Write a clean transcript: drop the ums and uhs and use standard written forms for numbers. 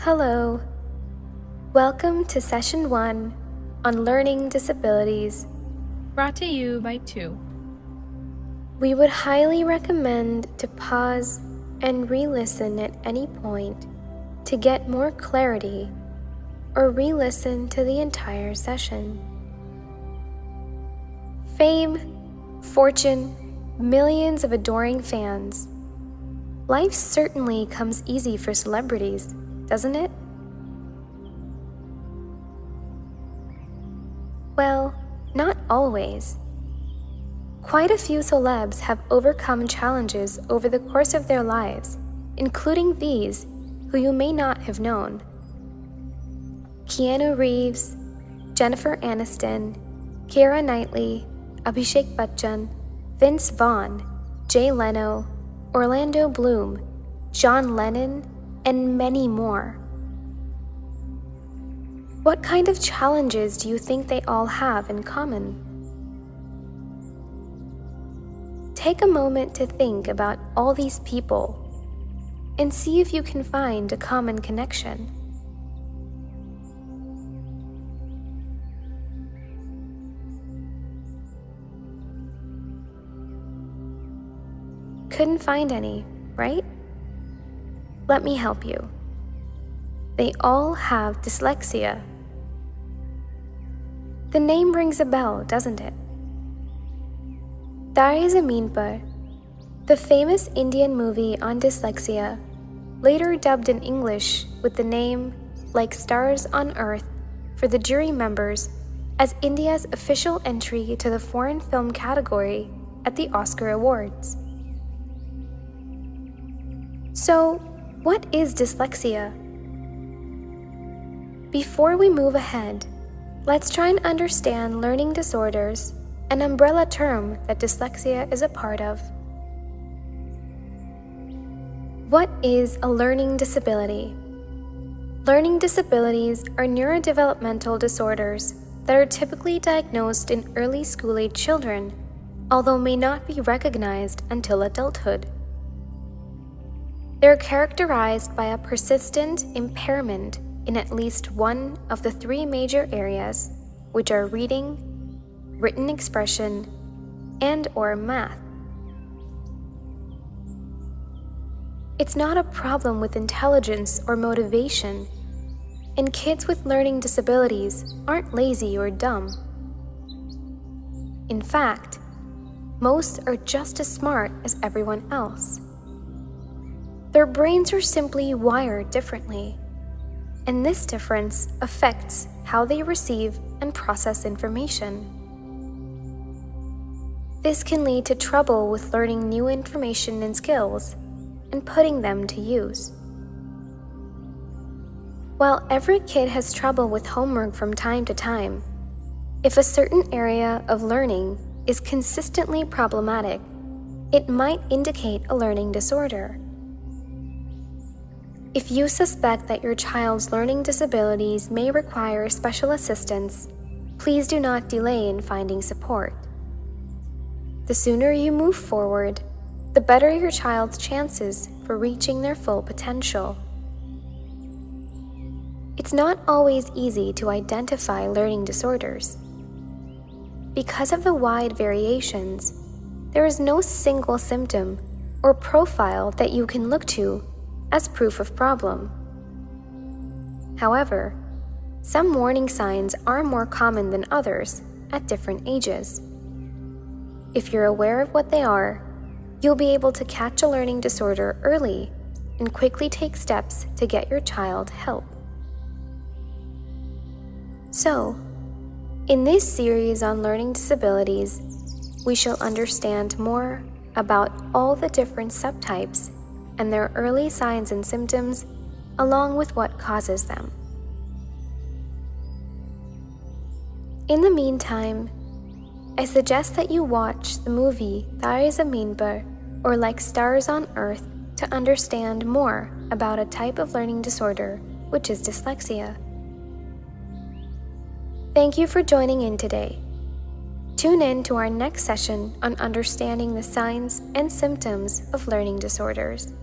Hello. Welcome to Session 1 on Learning Disabilities. Brought to you by 2. We would highly recommend to pause and re-listen at any point to get more clarity, or re-listen to the entire session. Fame, fortune, millions of adoring fans. Life certainly comes easy for celebrities, doesn't it? Well, not always. Quite a few celebs have overcome challenges over the course of their lives, including these, who you may not have known. Keanu Reeves, Jennifer Aniston, Keira Knightley, Abhishek Bachchan, Vince Vaughn, Jay Leno, Orlando Bloom, John Lennon, and many more. What kind of challenges do you think they all have in common? Take a moment to think about all these people and see if you can find a common connection. Couldn't find any, right? Let me help you. They all have dyslexia. The name rings a bell, doesn't it? Taare Zameen Par, the famous Indian movie on dyslexia, later dubbed in English with the name Like Stars on Earth for the jury members as India's official entry to the foreign film category at the Oscar Awards. So, what is dyslexia? Before we move ahead, let's try and understand learning disorders, an umbrella term that dyslexia is a part of. What is a learning disability? Learning disabilities are neurodevelopmental disorders that are typically diagnosed in early school-age children, although may not be recognized until adulthood. They're characterized by a persistent impairment in at least one of the 3 major areas, which are reading, written expression, and/or math. It's not a problem with intelligence or motivation, and kids with learning disabilities aren't lazy or dumb. In fact, most are just as smart as everyone else. Their brains are simply wired differently, and this difference affects how they receive and process information. This can lead to trouble with learning new information and skills and putting them to use. While every kid has trouble with homework from time to time, if a certain area of learning is consistently problematic, it might indicate a learning disorder. If you suspect that your child's learning disabilities may require special assistance, please do not delay in finding support. The sooner you move forward, the better your child's chances for reaching their full potential. It's not always easy to identify learning disorders. Because of the wide variations, there is no single symptom or profile that you can look to as proof of problem. However, some warning signs are more common than others at different ages. If you're aware of what they are, you'll be able to catch a learning disorder early and quickly take steps to get your child help. So, in this series on learning disabilities, we shall understand more about all the different subtypes and their early signs and symptoms, along with what causes them. In the meantime, I suggest that you watch the movie Taare Zameen Par, or Like Stars on Earth, to understand more about a type of learning disorder, which is dyslexia. Thank you for joining in today. Tune in to our next session on understanding the signs and symptoms of learning disorders.